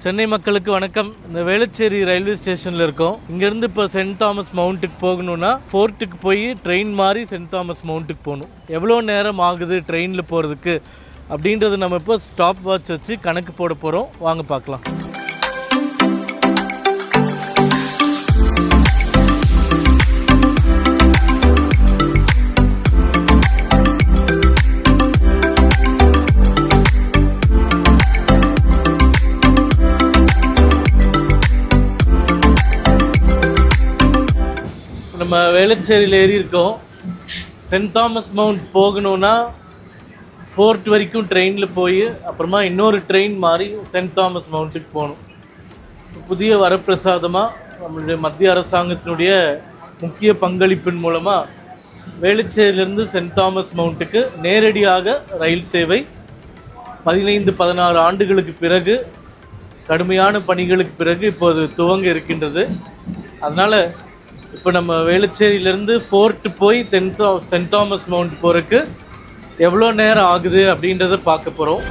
சென்னை மக்களுக்கு வணக்கம். இந்த வேளச்சேரி ரயில்வே ஸ்டேஷனில் இருக்கோம். இங்கேருந்து இப்போ சென்ட் தாமஸ் மவுண்ட்டுக்கு போகணும்னா ஃபோர்ட்டுக்கு போய் ட்ரெயின் மாறி சென்ட் தாமஸ் மவுண்ட்டுக்கு போகணும். எவ்வளோ நேரம் ஆகுது ட்ரெயினில் போகிறதுக்கு அப்படின்றது நம்ம இப்போ ஸ்டாப் வாட்ச் வச்சு கணக்கு போட போகிறோம். வாங்க பார்க்கலாம். நம்ம வேளச்சேரியில் ஏறி இருக்கோம். சென்ட் தாமஸ் மவுண்ட் போகணுன்னா ஃபோர்ட் வரைக்கும் ட்ரெயினில் போய் அப்புறமா இன்னொரு ட்ரெயின் மாறி சென்ட் தாமஸ் மவுண்ட்டுக்கு போகணும். புதிய வரப்பிரசாதமாக நம்மளுடைய மத்திய அரசாங்கத்தினுடைய முக்கிய பங்களிப்பின் மூலமாக வேளச்சேரியிலேருந்து சென்ட் தாமஸ் மவுண்ட்டுக்கு நேரடியாக ரயில் சேவை 15-16 ஆண்டுகளுக்கு பிறகு, கடுமையான பணிகளுக்கு பிறகு இப்போது துவங்க இருக்கின்றது. அதனால் இப்போ நம்ம வேளச்சேரியிலேருந்து ஃபோர்ட் போய் சென்ட் தாமஸ் மவுண்ட் போகிறதுக்கு எவ்வளோ நேரம் ஆகுது அப்படின்றத பார்க்க போகிறோம்.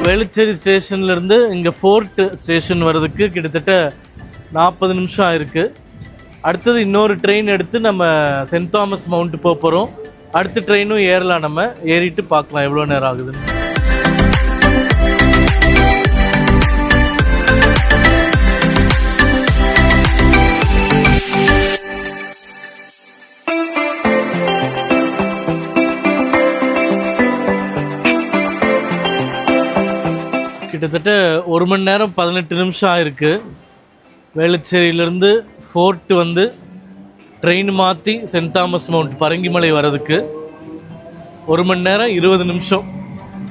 வேளச்சேரி ஸ்டேஷன்லேருந்து இங்கே ஃபோர்ட் ஸ்டேஷன் வர்றதுக்கு கிட்டத்தட்ட 40 நிமிஷம் ஆயிருக்கு. அடுத்தது இன்னொரு ட்ரெயின் எடுத்து நம்ம சென்ட் தாமஸ் மவுண்ட் போக போகிறோம். அடுத்த ட்ரெயினும் ஏறலாம். நம்ம ஏறிட்டு பார்க்கலாம் எவ்வளோ நேரம் ஆகுதுன்னு. கிட்டத்தட்ட 1 மணி நேரம் 18 நிமிஷம் ஆயிருக்கு. வேளச்சேரியிலேருந்து ஃபோர்ட் வந்து ட்ரெயின் மாற்றி சென்ட் தாமஸ் மவுண்ட் பரங்கிமலை வர்றதுக்கு 1 மணி நேரம் 20 நிமிஷம்.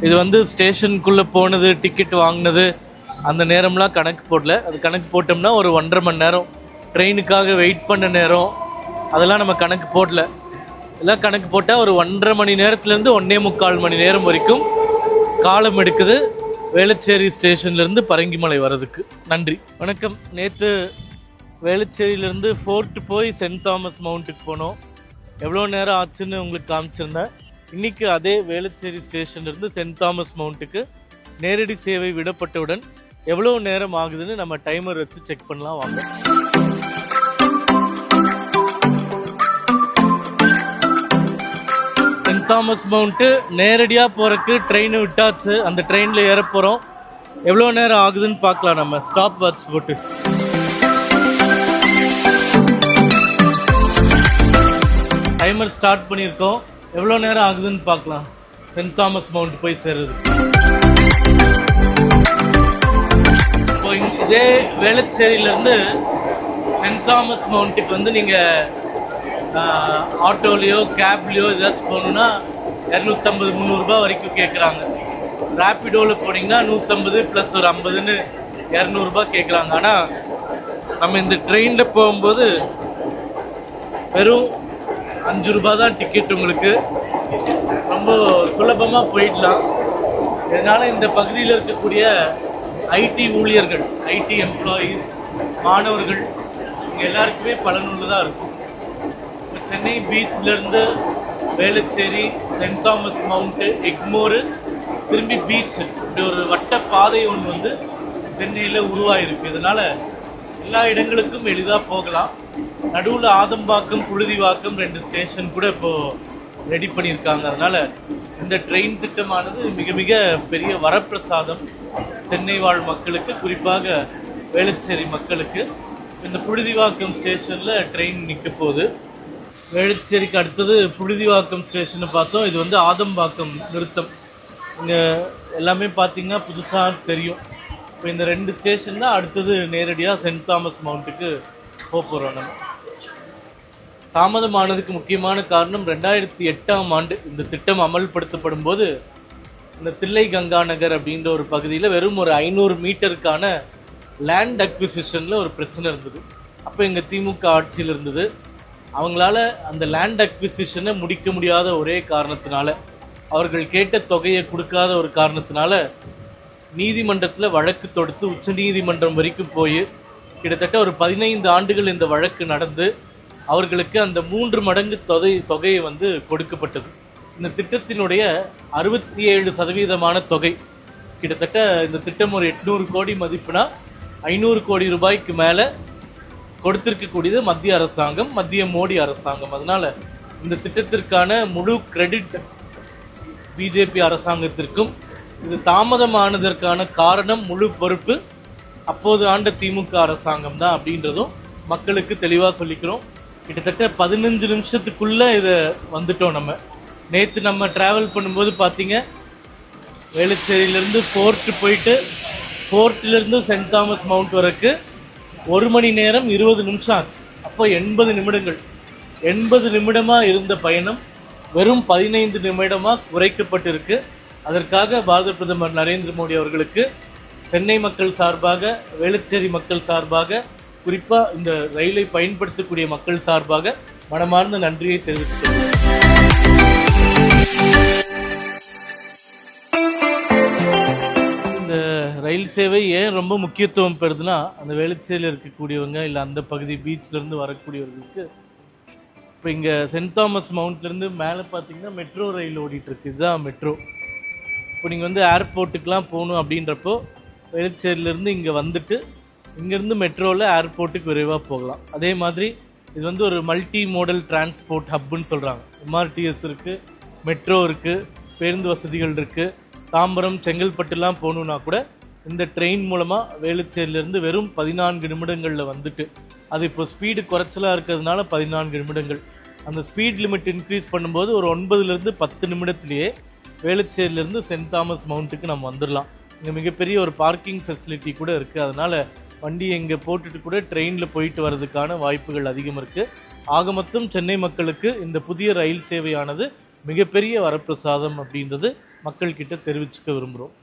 இது வந்து ஸ்டேஷனுக்குள்ளே போனது, டிக்கெட் வாங்கினது, அந்த நேரம்லாம் கணக்கு போடல. அது கணக்கு போட்டோம்னா ஒரு 1.5 மணி நேரம் ட்ரெயினுக்காக வெயிட் பண்ண நேரம், அதெல்லாம் நம்ம கணக்கு போடல. எல்லாம் கணக்கு போட்டால் ஒரு 1.5 மணி நேரத்துலேருந்து 1.25 மணி நேரம் வரைக்கும் காலம் எடுக்குது வேளச்சேரி ஸ்டேஷன்லேருந்து பரங்கிமலை வர்றதுக்கு. நன்றி, வணக்கம். நேற்று வேளச்சேரியிலேருந்து ஃபோர்ட் போய் சென்ட் தாமஸ் மவுண்ட்டுக்கு போனோம். எவ்வளோ நேரம் ஆச்சுன்னு உங்களுக்கு காமிச்சிருந்தேன். இன்றைக்கி அதே வேளச்சேரி ஸ்டேஷன்லேருந்து சென்ட் தாமஸ் மவுண்ட்டுக்கு நேரடி சேவை விடப்பட்டவுடன் எவ்வளோ நேரம் ஆகுதுன்னு நம்ம டைமர் வச்சு செக் பண்ணலாம். வாங்க. சென்ட் தாமஸ் மவுண்ட்டு நேரடியாக போகிறதுக்கு ட்ரெயின் விட்டாச்சு. அந்த ட்ரெயினில் ஏற போகிறோம். எவ்வளோ நேரம் ஆகுதுன்னு பார்க்கலாம். நம்ம ஸ்டாப் வாட்ச் போட்டு டைமர் ஸ்டார்ட் பண்ணியிருக்கோம். எவ்வளோ நேரம் ஆகுதுன்னு பார்க்கலாம் சென்ட் தாமஸ் மவுண்ட் போய் சேர்றது. இப்போ இதே வேளச்சேரியிலேருந்து சென்ட் தாமஸ் மவுண்ட்டுக்கு வந்து நீங்கள் ஆட்டோலேயோ கேப்லேயோ ஏதாச்சும் போகணுன்னா 250-300 ரூபா வரைக்கும் கேட்குறாங்க. ரேப்பிடோவில் போனீங்கன்னா 150 + ஒரு 50ன்னு 200 ரூபா கேட்குறாங்க. ஆனால் நம்ம இந்த ட்ரெயினில் போகும்போது வெறும் 5 ரூபா தான் டிக்கெட். உங்களுக்கு ரொம்ப சுலபமாக போயிடலாம். இதனால் இந்த பகுதியில் இருக்கக்கூடிய ஐடி ஊழியர்கள், ஐடி எம்ப்ளாயீஸ், மாணவர்கள், இங்கே எல்லாருக்குமே பலனுள்ளதாக இருக்கும். சென்னை பீச்சிலேருந்து வேளச்சேரி, சென்ட் தாமஸ் மவுண்ட்டு, எக்மோரு, திரும்பி பீச், இப்படி ஒரு வட்ட பாதை ஒன்று வந்து சென்னையில் உருவாகிருக்கு. இதனால் எல்லா இடங்களுக்கும் எளிதாக போகலாம். நடுவில் ஆதம்பாக்கம், புழுதிவாக்கம் 2 ஸ்டேஷன் கூட இப்போது ரெடி பண்ணியிருக்காங்க. அதனால் இந்த ட்ரெயின் திட்டமானது மிக மிக பெரிய வரப்பிரசாதம் சென்னை வாழ் மக்களுக்கு, குறிப்பாக வேளச்சேரி மக்களுக்கு. இந்த புழுதிவாக்கம் ஸ்டேஷனில் ட்ரெயின் நிற்க போகுது. வேளச்சேரிக்கு அடுத்தது புழுதிவாக்கம் ஸ்டேஷனை பார்த்தோம். இது வந்து ஆதம்பாக்கம் நிறுத்தம். இங்கே எல்லாமே பார்த்திங்கன்னா புதுசாக தெரியும். இப்போ இந்த 2 ஸ்டேஷன் தான் அடுத்தது நேரடியாக சென்ட் தாமஸ் மவுண்ட்டுக்கு போகிறோம். நம்ம தாமதமானதுக்கு முக்கியமான காரணம் 2008ஆம் ஆண்டு இந்த திட்டம் அமல்படுத்தப்படும் போது இந்த தில்லை கங்கா நகர் அப்படின்ற ஒரு பகுதியில் வெறும் ஒரு 500 மீட்டருக்கான லேண்ட் அக்விசிஷனில் ஒரு பிரச்சனை இருந்தது. அப்போ எங்கள் திமுக ஆட்சியில் இருந்தது. அவங்களால அந்த லேண்ட் அக்விசிஷனை முடிக்க முடியாத ஒரே காரணத்தினால, அவர்கள் கேட்ட தொகையை கொடுக்காத ஒரு காரணத்தினால நீதிமன்றத்தில் வழக்கு தொடுத்து உச்ச நீதிமன்றம் வரைக்கும் போய் கிட்டத்தட்ட ஒரு 15 ஆண்டுகள் இந்த வழக்கு நடந்து அவர்களுக்கு அந்த 3 மடங்கு தொகையை வந்து கொடுக்கப்பட்டது. இந்த திட்டத்தினுடைய 67% தொகை, கிட்டத்தட்ட இந்த திட்டம் ஒரு 800 கோடி மதிப்புனா 500 கோடி ரூபாய்க்கு மேலே கொடுத்திருக்கக்கூடியது மத்திய அரசாங்கம், மத்திய மோடி அரசாங்கம். அதனால இந்த திட்டத்திற்கான முழு கிரெடிட் பிஜேபி அரசாங்கத்திற்கும். இது தாமதமானதற்கான காரணம், முழு பொறுப்பு அப்போது ஆண்ட திமுக அரசாங்கம் தான் அப்படின்றதும் மக்களுக்கு தெளிவாக சொல்லிக்கிறோம். கிட்டத்தட்ட 15 நிமிஷத்துக்குள்ள இதை வந்துட்டோம். நேற்று நம்ம டிராவல் பண்ணும்போது பார்த்தீங்க, வேளச்சேரியிலேருந்து ஃபோர்ட் போயிட்டு ஃபோர்ட்டிலிருந்து சென்ட் தாமஸ் மவுண்ட் வரைக்கும் 1 மணி நேரம் 20 நிமிஷம் ஆச்சு. அப்போ 80 நிமிடங்கள், 80 நிமிடமாக இருந்த பயணம் வெறும் 15 நிமிடமாக குறைக்கப்பட்டிருக்கு. அதற்காக பாரத பிரதமர் நரேந்திர மோடி அவர்களுக்கு சென்னை மக்கள் சார்பாக, வேளச்சேரி மக்கள் சார்பாக, குறிப்பாக இந்த ரயிலை பயன்படுத்தக்கூடிய மக்கள் சார்பாக மனமார்ந்த நன்றியை தெரிவித்துள்ளேன். இந்த ரயில் சேவை ஏன் ரொம்ப முக்கியத்துவம் பெறுதுன்னா, அந்த வேளச்சேரியில் இருக்கக்கூடியவங்க இல்லை அந்த பகுதி பீச்சிலேருந்து வரக்கூடியவர்களுக்கு இப்போ இங்கே சென்ட் தாமஸ் மவுண்ட்லேருந்து மேலே பார்த்தீங்கன்னா மெட்ரோ ரயில் ஓடிட்டுருக்கு. இதுதான் மெட்ரோ. இப்போ நீங்கள் வந்து ஏர்போர்ட்டுக்கெலாம் போகணும் அப்படின்றப்போ வேளச்சேரியிலேருந்து இங்கே வந்துட்டு இங்கேருந்து மெட்ரோவில் ஏர்போர்ட்டுக்கு விரைவாக போகலாம். அதே மாதிரி இது வந்து ஒரு மல்டி மோடல் டிரான்ஸ்போர்ட் ஹப்புன்னு சொல்கிறாங்க. எம்ஆர்டிஎஸ் இருக்குது, மெட்ரோ இருக்குது, பேருந்து வசதிகள் இருக்குது. தாம்பரம், செங்கல்பட்டுலாம் போகணுன்னா கூட இந்த ட்ரெயின் மூலமாக வேளச்சேரியிலேருந்து வெறும் 14 நிமிடங்களில் வந்துட்டு, அது இப்போ ஸ்பீடு குறைச்சலாக இருக்கிறதுனால 14 நிமிடங்கள். அந்த ஸ்பீட் லிமிட் இன்க்ரீஸ் பண்ணும்போது ஒரு 9லேருந்து 10 நிமிடத்திலேயே வேளச்சேரியிலேருந்து சென்ட் தாமஸ் மவுண்ட்டுக்கு நம்ம வந்துடலாம். இங்கே மிகப்பெரிய ஒரு பார்க்கிங் ஃபெசிலிட்டி கூட இருக்குது. அதனால் வண்டி எங்கே போட்டுட்டு கூட ட்ரெயினில் போயிட்டு வர்றதுக்கான வாய்ப்புகள் அதிகம் இருக்குது. ஆக மொத்தம் சென்னை மக்களுக்கு இந்த புதிய ரயில் சேவையானது மிகப்பெரிய வரப்பிரசாதம் அப்படின்றது மக்கள்கிட்ட தெரிவிச்சுக்க விரும்புகிறோம்.